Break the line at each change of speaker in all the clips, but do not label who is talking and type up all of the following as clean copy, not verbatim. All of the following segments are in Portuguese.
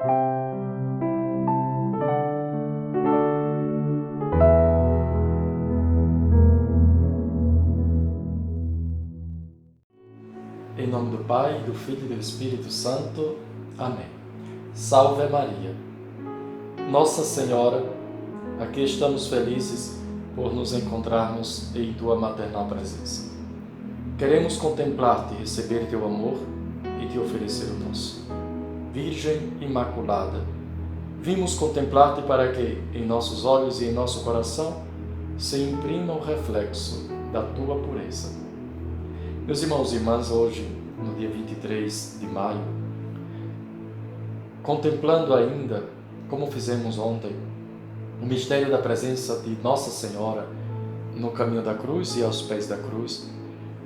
Em nome do Pai, do Filho e do Espírito Santo. Amém. Salve Maria. Nossa Senhora, aqui estamos felizes por nos encontrarmos em Tua maternal presença. Queremos contemplar-te, receber Teu amor e Te oferecer o nosso. Virgem Imaculada, vimos contemplar-te para que, em nossos olhos e em nosso coração, se imprima o reflexo da Tua pureza. Meus irmãos e irmãs, hoje, no dia 23 de maio, contemplando ainda, como fizemos ontem, o mistério da presença de Nossa Senhora no caminho da cruz e aos pés da cruz,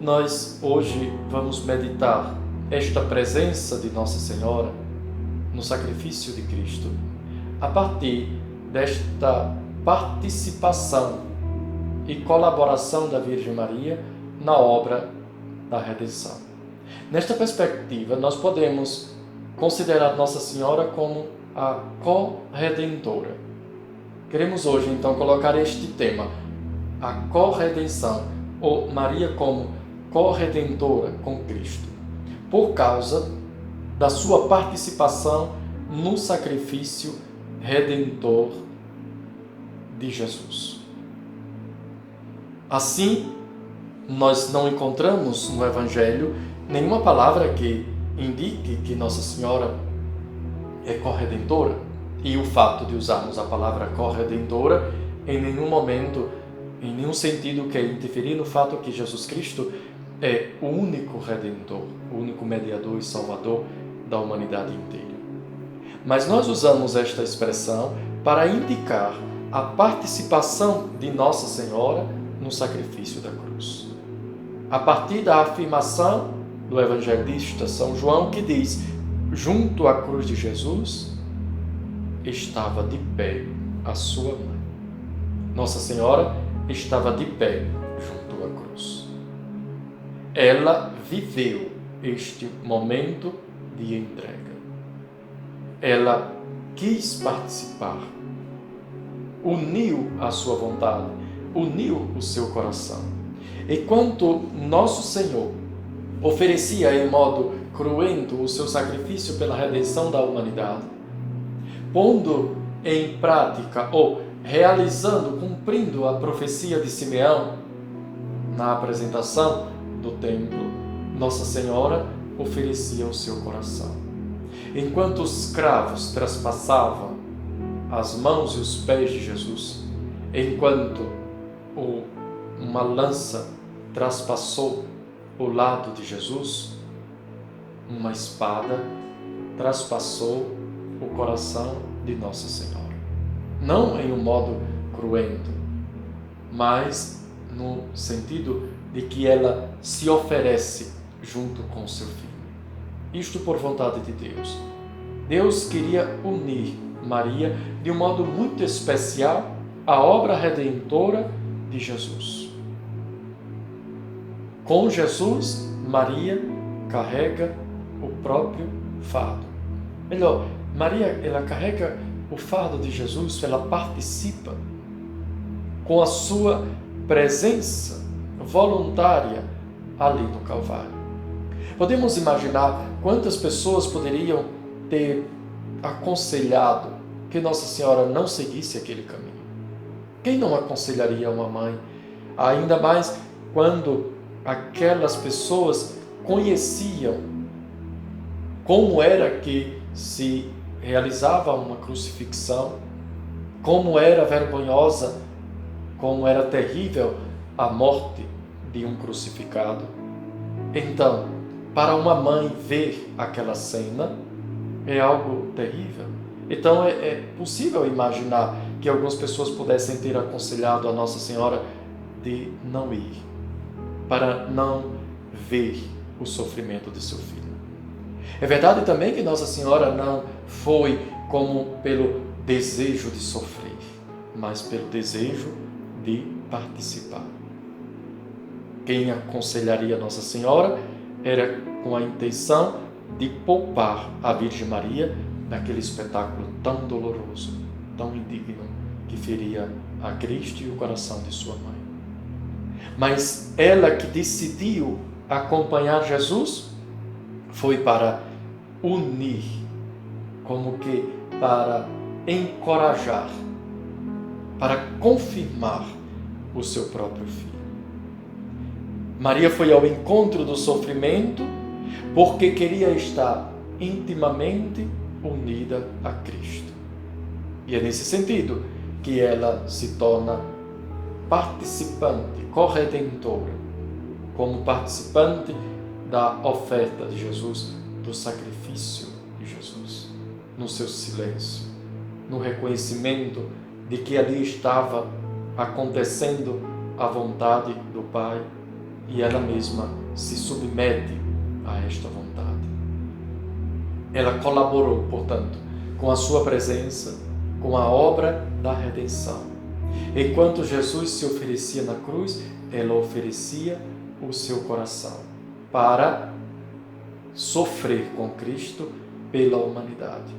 nós hoje vamos meditar esta presença de Nossa Senhora no sacrifício de Cristo, a partir desta participação e colaboração da Virgem Maria na obra da redenção. Nesta perspectiva, nós podemos considerar Nossa Senhora como a corredentora. Queremos hoje, então, colocar este tema, a corredenção, ou Maria como corredentora com Cristo, por causa da sua participação no sacrifício redentor de Jesus. Assim, nós não encontramos no Evangelho nenhuma palavra que indique que Nossa Senhora é corredentora. E o fato de usarmos a palavra corredentora em nenhum momento, em nenhum sentido quer interferir no fato que Jesus Cristo é o único redentor, o único mediador e salvador da humanidade inteira. Mas nós usamos esta expressão para indicar a participação de Nossa Senhora no sacrifício da cruz. A partir da afirmação do evangelista São João, que diz: junto à cruz de Jesus estava de pé a sua mãe. Nossa Senhora estava de pé junto à cruz. Ela viveu este momento de entrega. Ela quis participar, uniu a sua vontade, uniu o seu coração. Enquanto Nosso Senhor oferecia em modo cruento o seu sacrifício pela redenção da humanidade, pondo em prática ou realizando, cumprindo a profecia de Simeão na apresentação do templo, Nossa Senhora oferecia o seu coração. Enquanto os cravos traspassavam as mãos e os pés de Jesus, enquanto uma lança traspassou o lado de Jesus, uma espada traspassou o coração de Nossa Senhora. Não em um modo cruento, mas no sentido de que ela se oferece junto com seu filho. Isto por vontade de Deus. Deus queria unir Maria de um modo muito especial à obra redentora de Jesus. Com Jesus, Maria carrega o próprio fardo. Melhor, Maria, ela carrega o fardo de Jesus, ela participa com a sua presença voluntária ali no Calvário. Podemos imaginar quantas pessoas poderiam ter aconselhado que Nossa Senhora não seguisse aquele caminho. Quem não aconselharia uma mãe? Ainda mais quando aquelas pessoas conheciam como era que se realizava uma crucifixão, como era vergonhosa, como era terrível a morte de um crucificado. Então, para uma mãe ver aquela cena é algo terrível. Então é possível imaginar que algumas pessoas pudessem ter aconselhado a Nossa Senhora de não ir, para não ver o sofrimento de seu filho. É verdade também que Nossa Senhora não foi como pelo desejo de sofrer, mas pelo desejo de participar. Quem aconselharia Nossa Senhora era com a intenção de poupar a Virgem Maria naquele espetáculo tão doloroso, tão indigno, que feria a Cristo e o coração de sua mãe. Mas ela que decidiu acompanhar Jesus foi para unir, como que para encorajar, para confirmar o seu próprio filho. Maria foi ao encontro do sofrimento porque queria estar intimamente unida a Cristo. E é nesse sentido que ela se torna participante, corredentora, como participante da oferta de Jesus, do sacrifício de Jesus, no seu silêncio, no reconhecimento de que ali estava acontecendo a vontade do Pai e ela mesma se submete a esta vontade. Ela colaborou, portanto, com a sua presença, com a obra da redenção. Enquanto Jesus se oferecia na cruz, ela oferecia o seu coração para sofrer com Cristo pela humanidade.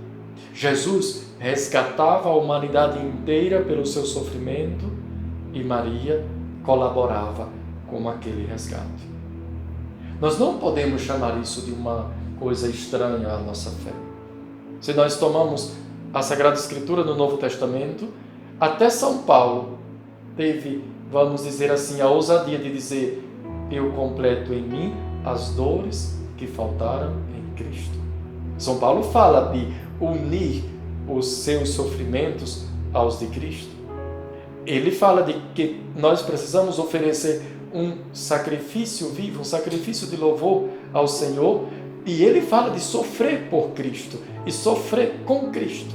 Jesus resgatava a humanidade inteira pelo seu sofrimento e Maria colaborava com aquele resgate. Nós não podemos chamar isso de uma coisa estranha à nossa fé. Se nós tomamos a Sagrada Escritura no Novo Testamento, até São Paulo teve, vamos dizer assim, a ousadia de dizer: eu completo em mim as dores que faltaram em Cristo. São Paulo fala de unir os seus sofrimentos aos de Cristo. Ele fala de que nós precisamos oferecer um sacrifício vivo, um sacrifício de louvor ao Senhor, e ele fala de sofrer por Cristo e sofrer com Cristo.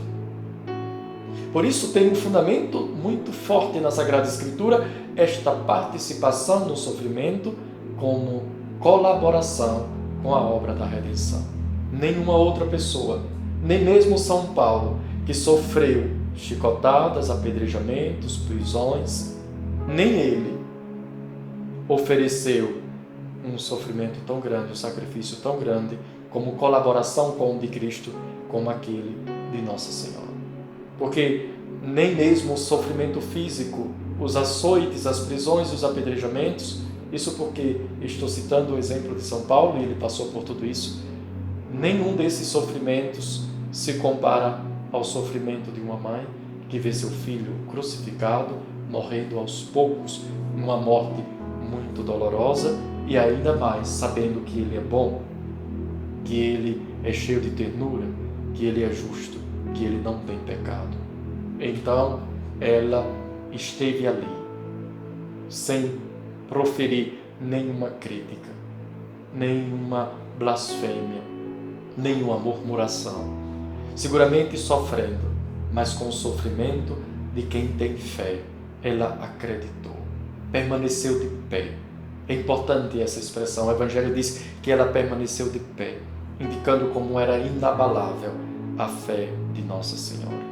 Por isso tem um fundamento muito forte na Sagrada Escritura esta participação no sofrimento como colaboração com a obra da redenção. Nenhuma outra pessoa, nem mesmo São Paulo, que sofreu chicotadas, apedrejamentos, prisões, nem ele ofereceu um sofrimento tão grande, um sacrifício tão grande, como colaboração com o de Cristo, como aquele de Nossa Senhora. Porque nem mesmo o sofrimento físico, os açoites, as prisões, os apedrejamentos, isso porque estou citando o exemplo de São Paulo e ele passou por tudo isso, nenhum desses sofrimentos se compara ao sofrimento de uma mãe que vê seu filho crucificado, morrendo aos poucos, numa morte muito dolorosa, e ainda mais sabendo que ele é bom, que ele é cheio de ternura, que ele é justo, que ele não tem pecado. Então ela esteve ali, sem proferir nenhuma crítica, nenhuma blasfêmia, nenhuma murmuração, seguramente sofrendo, mas com o sofrimento de quem tem fé. Ela acreditou, permaneceu de pé. É importante essa expressão. O Evangelho diz que ela permaneceu de pé, indicando como era inabalável a fé de Nossa Senhora.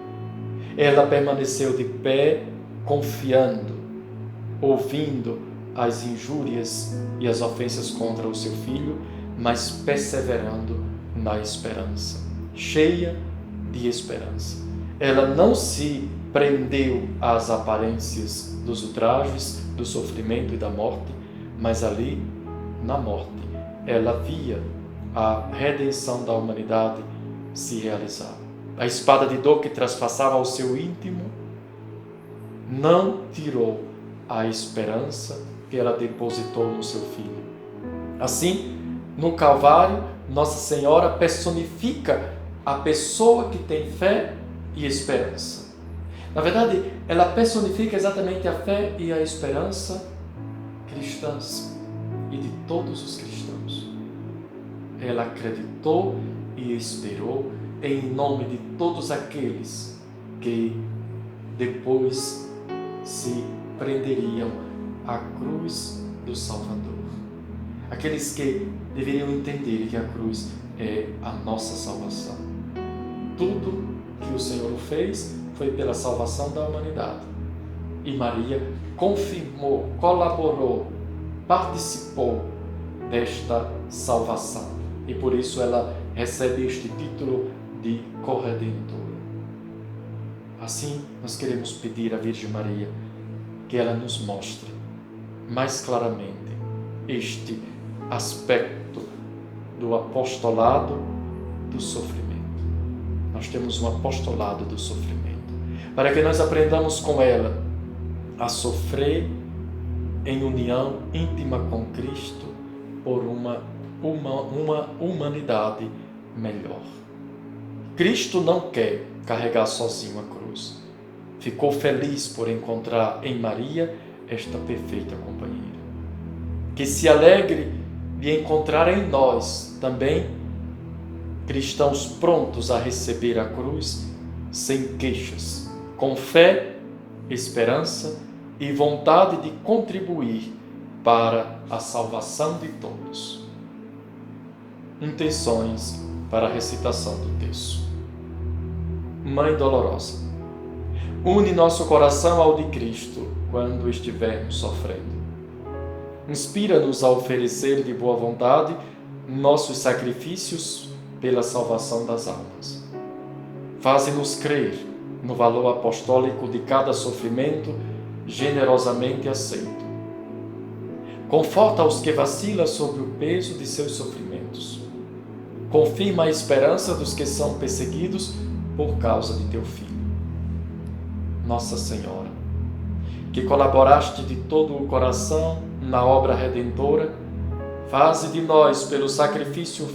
Ela permaneceu de pé, confiando, ouvindo as injúrias e as ofensas contra o seu filho, mas perseverando na esperança, cheia de esperança. Ela não se prendeu às aparências dos ultrajes, do sofrimento e da morte, mas ali, na morte, ela via a redenção da humanidade se realizar. A espada de dor que traspassava ao seu íntimo não tirou a esperança que ela depositou no seu filho. Assim, no Calvário, Nossa Senhora personifica a pessoa que tem fé e esperança. Na verdade, ela personifica exatamente a fé e a esperança cristãs e de todos os cristãos. Ela acreditou e esperou em nome de todos aqueles que depois se prenderiam à cruz do Salvador. Aqueles que deveriam entender que a cruz é a nossa salvação. Tudo que o Senhor fez foi pela salvação da humanidade. E Maria confirmou, colaborou, participou desta salvação. E por isso ela recebe este título de corredentora. Assim, nós queremos pedir à Virgem Maria que ela nos mostre mais claramente este aspecto do apostolado do sofrimento. Nós temos um apostolado do sofrimento, para que nós aprendamos com ela a sofrer em união íntima com Cristo por uma humanidade melhor. Cristo não quer carregar sozinho a cruz. Ficou feliz por encontrar em Maria esta perfeita companheira. Que se alegre de encontrar em nós também cristãos prontos a receber a cruz sem queixas, com fé, esperança e vontade de contribuir para a salvação de todos. Intenções para a recitação do texto. Mãe dolorosa, une nosso coração ao de Cristo quando estivermos sofrendo. Inspira-nos a oferecer de boa vontade nossos sacrifícios pela salvação das almas. Faze-nos crer no valor apostólico de cada sofrimento generosamente aceito. Conforta os que vacilam sob o peso de seus sofrimentos. Confirma a esperança dos que são perseguidos por causa de teu Filho. Nossa Senhora, que colaboraste de todo o coração na obra redentora, faze de nós, pelo sacrifício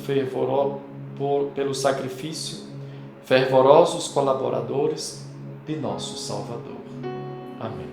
fervorosos colaboradores de nosso Salvador. Amém.